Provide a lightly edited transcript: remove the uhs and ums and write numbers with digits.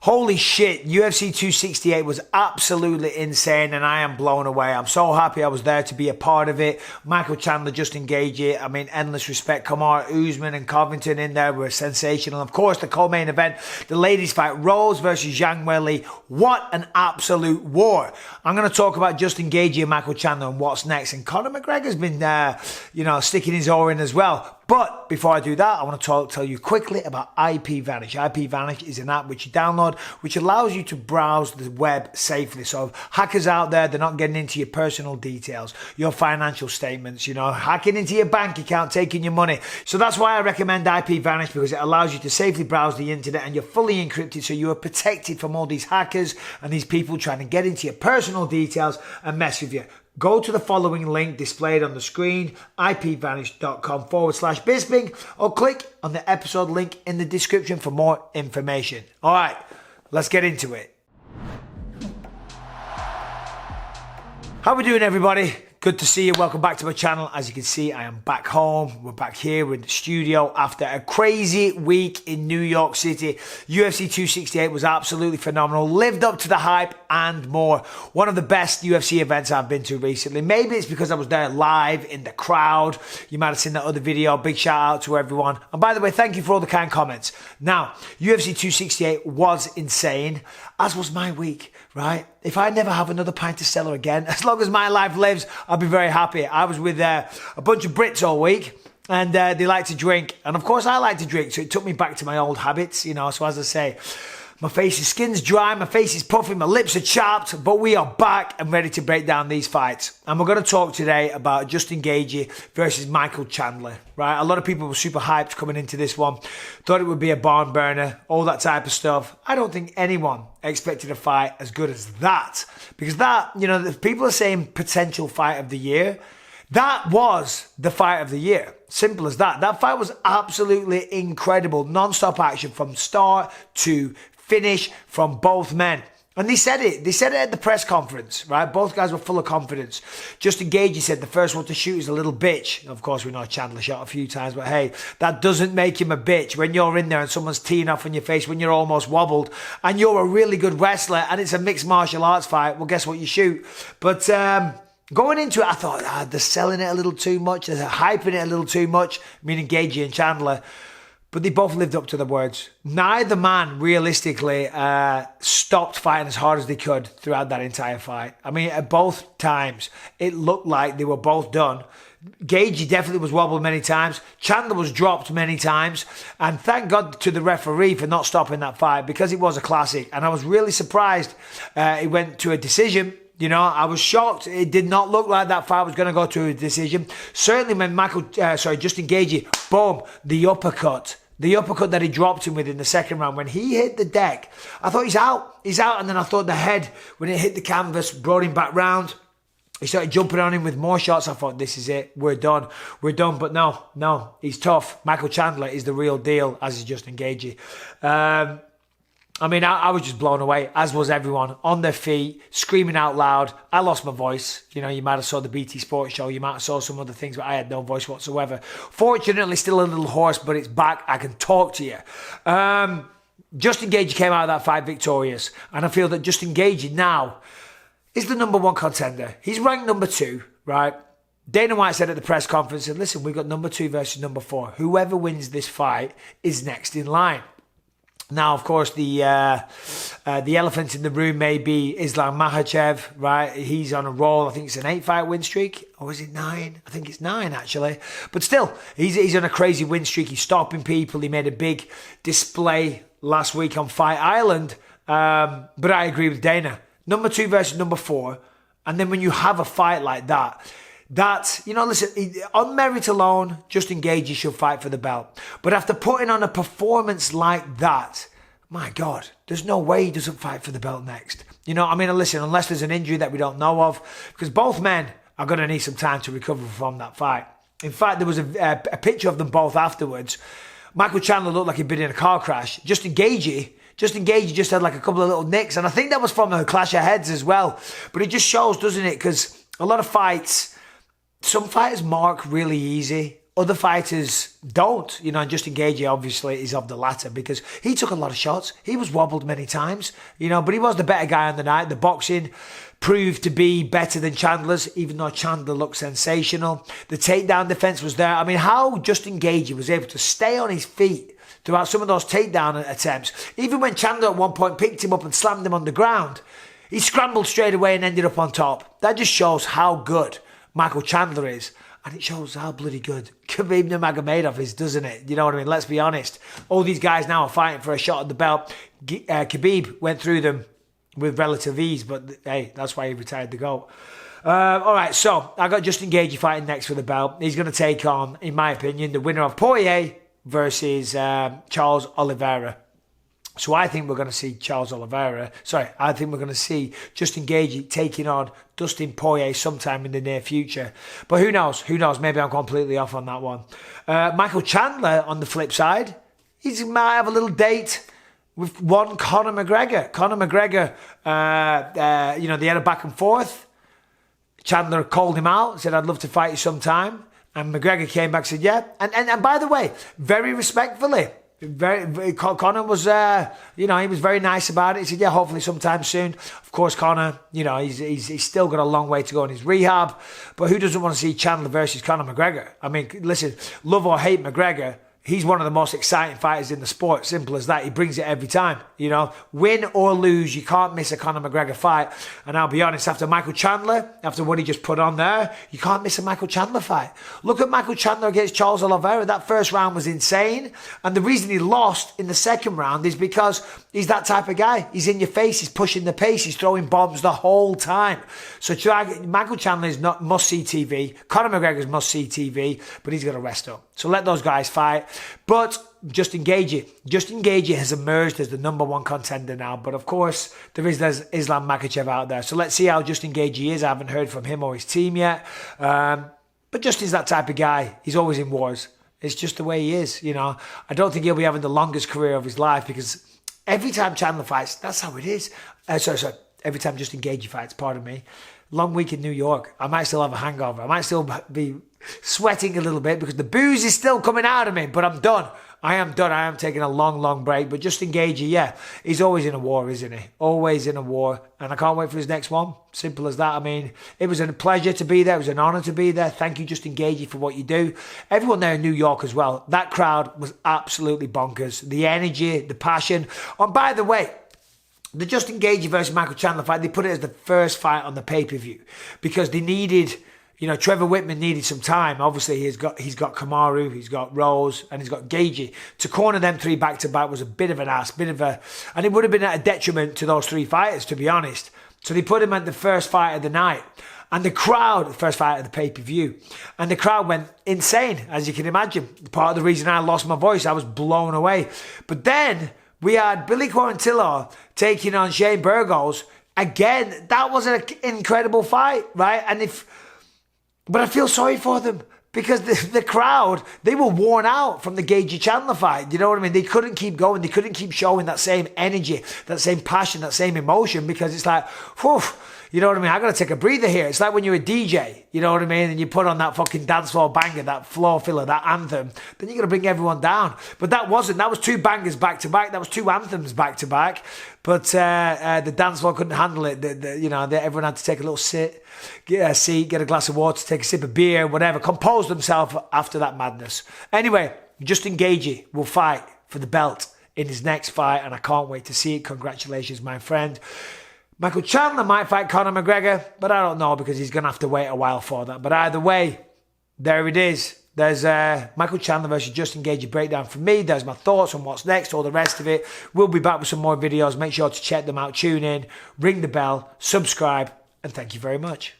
Holy shit, UFC 268 was absolutely insane and I am blown away. I'm so happy I was there to be a part of it. Michael Chandler, Justin Gaethje, I mean, endless respect. Kamar Usman and Covington in there were sensational. Of course, the co-main event, the ladies fight, Rose versus Zhang Weili. What an absolute war. I'm going to talk about Justin Gaethje and Michael Chandler and what's next. And Conor McGregor's been, sticking his oar in as well. But before I do that, I want to tell you quickly about IP Vanish. IP Vanish is an app which you download, which allows you to browse the web safely. So hackers out there, they're not getting into your personal details, your financial statements, hacking into your bank account, taking your money. So that's why I recommend IP Vanish, because it allows you to safely browse the internet and you're fully encrypted, so you are protected from all these hackers and these people trying to get into your personal details and mess with you. Go to the following link displayed on the screen, ipvanish.com/Bisping, or click on the episode link in the description for more information. All right, let's get into it. How we doing, everybody? Good to see you. Welcome back to my channel. As you can see, I am back home. We're back here in the studio after a crazy week in New York City. UFC 268 was absolutely phenomenal. Lived up to the hype and more. One of the best UFC events I've been to recently. Maybe it's because I was there live in the crowd. You might have seen that other video. Big shout out to everyone. And by the way, thank you for all the kind comments. Now, UFC 268 was insane, as was my week, right? If I never have another pint of Stella again, as long as my life lives, I'll be very happy. I was with a bunch of Brits all week, and they like to drink. And of course, I like to drink, so it took me back to my old habits, So as I say, my skin's dry, my face is puffy, my lips are chapped, but we are back and ready to break down these fights. And we're going to talk today about Justin Gaethje versus Michael Chandler, right? A lot of people were super hyped coming into this one, thought it would be a barn burner, all that type of stuff. I don't think anyone expected a fight as good as that, because that, people are saying potential fight of the year. That was the fight of the year. Simple as that. That fight was absolutely incredible. Non-stop action from start to finish from both men. And they said it. They said it at the press conference, right? Both guys were full of confidence. Justin Gaethje said the first one to shoot is a little bitch. Of course, we know Chandler shot a few times, but hey, that doesn't make him a bitch. When you're in there and someone's teeing off on your face, when you're almost wobbled, and you're a really good wrestler, and it's a mixed martial arts fight, well, guess what? You shoot. But going into it, I thought, they're selling it a little too much. They're hyping it a little too much, meaning Gaethje and Chandler. But they both lived up to the words. Neither man realistically stopped fighting as hard as they could throughout that entire fight. I mean, at both times, it looked like they were both done. Gaethje definitely was wobbled many times. Chandler was dropped many times. And thank God to the referee for not stopping that fight, because it was a classic. And I was really surprised it went to a decision. I was shocked. It did not look like that fight was going to go to a decision. Certainly when Justin Gaethje, boom, the uppercut. The uppercut that he dropped him with in the second round, when he hit the deck, I thought he's out. He's out. And then I thought the head, when it hit the canvas, brought him back round. He started jumping on him with more shots. I thought, this is it. We're done. We're done. But no, he's tough. Michael Chandler is the real deal, as is Justin Gaethje. I was just blown away, as was everyone, on their feet, screaming out loud. I lost my voice. You might have saw the BT Sports show. You might have saw some other things, but I had no voice whatsoever. Fortunately, still a little hoarse, but it's back. I can talk to you. Justin Gaethje came out of that fight victorious, and I feel that Justin Gaethje now is the number one contender. He's ranked number 2, right? Dana White said at the press conference, and listen, we've got number 2 versus number 4. Whoever wins this fight is next in line. Now, of course, the elephant in the room may be Islam Makhachev, right? He's on a roll. I think it's an 8-fight win streak. Or is it 9? I think it's 9, actually. But still, he's on a crazy win streak. He's stopping people. He made a big display last week on Fight Island. But I agree with Dana. Number 2 versus number 4. And then when you have a fight like that, listen, on merit alone, Justin Gaethje should fight for the belt. But after putting on a performance like that, my God, there's no way he doesn't fight for the belt next. Listen, unless there's an injury that we don't know of, because both men are going to need some time to recover from that fight. In fact, there was a picture of them both afterwards. Michael Chandler looked like he'd been in a car crash. Justin Gaethje just had like a couple of little nicks, and I think that was from a clash of heads as well. But it just shows, doesn't it? Because a lot of fights, some fighters mark really easy. other fighters don't, and Justin Gaethje obviously is of the latter because he took a lot of shots. He was wobbled many times, but he was the better guy on the night. The boxing proved to be better than Chandler's, even though Chandler looked sensational. The takedown defense was there. I mean, how Justin Gaethje was able to stay on his feet throughout some of those takedown attempts, even when Chandler at one point picked him up and slammed him on the ground, he scrambled straight away and ended up on top. That just shows how good Michael Chandler is. And it shows how bloody good Khabib Nurmagomedov is, doesn't it? You know what I mean? Let's be honest. All these guys now are fighting for a shot at the belt. Khabib went through them with relative ease, but hey, that's why he retired the GOAT. All right, so I got Justin Gaethje fighting next for the belt. He's going to take on, in my opinion, the winner of Poirier versus Charles Oliveira. So I think we're going to see I think we're going to see Justin Gaethje taking on Dustin Poirier sometime in the near future. But who knows? Maybe I'm completely off on that one. Michael Chandler, on the flip side, he might have a little date with one Conor McGregor. Conor McGregor, they had a back and forth. Chandler called him out, said, I'd love to fight you sometime. And McGregor came back and said, yeah. And by the way, very respectfully, Conor was, he was very nice about it. He said, yeah, hopefully sometime soon. Of course, Conor, he's still got a long way to go in his rehab. But who doesn't want to see Chandler versus Conor McGregor? I mean, listen, love or hate McGregor, he's one of the most exciting fighters in the sport. Simple as that. He brings it every time. Win or lose, you can't miss a Conor McGregor fight. And I'll be honest, after Michael Chandler, after what he just put on there, you can't miss a Michael Chandler fight. Look at Michael Chandler against Charles Oliveira. That first round was insane. And the reason he lost in the second round is because he's that type of guy. He's in your face. He's pushing the pace. He's throwing bombs the whole time. So Michael Chandler is not must-see TV. Conor McGregor's must-see TV, but he's got to rest up. So let those guys fight. But Justin Gaethje has emerged as the number one contender now. But of course, there's Islam Makhachev out there. So let's see how Justin Gaethje is. I haven't heard from him or his team yet. But Justin's that type of guy. He's always in wars. It's just the way he is. I don't think he'll be having the longest career of his life because every time Chandler fights, that's how it is. Every time Justin Gaethje fights, pardon me. Long week in New York. I might still have a hangover. I might still be sweating a little bit because the booze is still coming out of me, but I'm done. I am done. I am taking a long, long break. But Justin Gaethje, yeah, he's always in a war, isn't he? Always in a war. And I can't wait for his next one. Simple as that. I mean, it was a pleasure to be there. It was an honor to be there. Thank you, Justin Gaethje, for what you do. Everyone there in New York as well. That crowd was absolutely bonkers. The energy, the passion. And by the way, the Justin Gaethje versus Michael Chandler fight, they put it as the first fight on the pay-per-view because they needed, Trevor Whitman needed some time. Obviously, he's got Kamaru, he's got Rose, and he's got Gaethje. To corner them three back-to-back was a bit of an ass, and it would have been at a detriment to those three fighters, to be honest. So they put him at the first fight of the night. And the crowd, the first fight of the pay-per-view, and the crowd went insane, as you can imagine. Part of the reason I lost my voice, I was blown away. But then we had Billy Quarantillo taking on Shane Burgos. Again, that was an incredible fight, right? But I feel sorry for them because the crowd, they were worn out from the Gaethje Chandler fight. You know what I mean? They couldn't keep going. They couldn't keep showing that same energy, that same passion, that same emotion because it's like, whew, you know what I mean? I got to take a breather here. It's like when you're a DJ, you know what I mean? And you put on that fucking dance floor banger, that floor filler, that anthem. Then you're going to bring everyone down. But that was two bangers back to back. That was two anthems back to back. But the dance floor couldn't handle it. Everyone had to take a little sit, get a seat, get a glass of water, take a sip of beer, whatever. Compose themselves after that madness. Anyway, Justin Gaethje will fight for the belt in his next fight. And I can't wait to see it. Congratulations, my friend. Michael Chandler might fight Conor McGregor, but I don't know because he's going to have to wait a while for that. But either way, there it is. There's Michael Chandler versus Justin Gaethje breakdown from me. There's my thoughts on what's next, all the rest of it. We'll be back with some more videos. Make sure to check them out, tune in, ring the bell, subscribe, and thank you very much.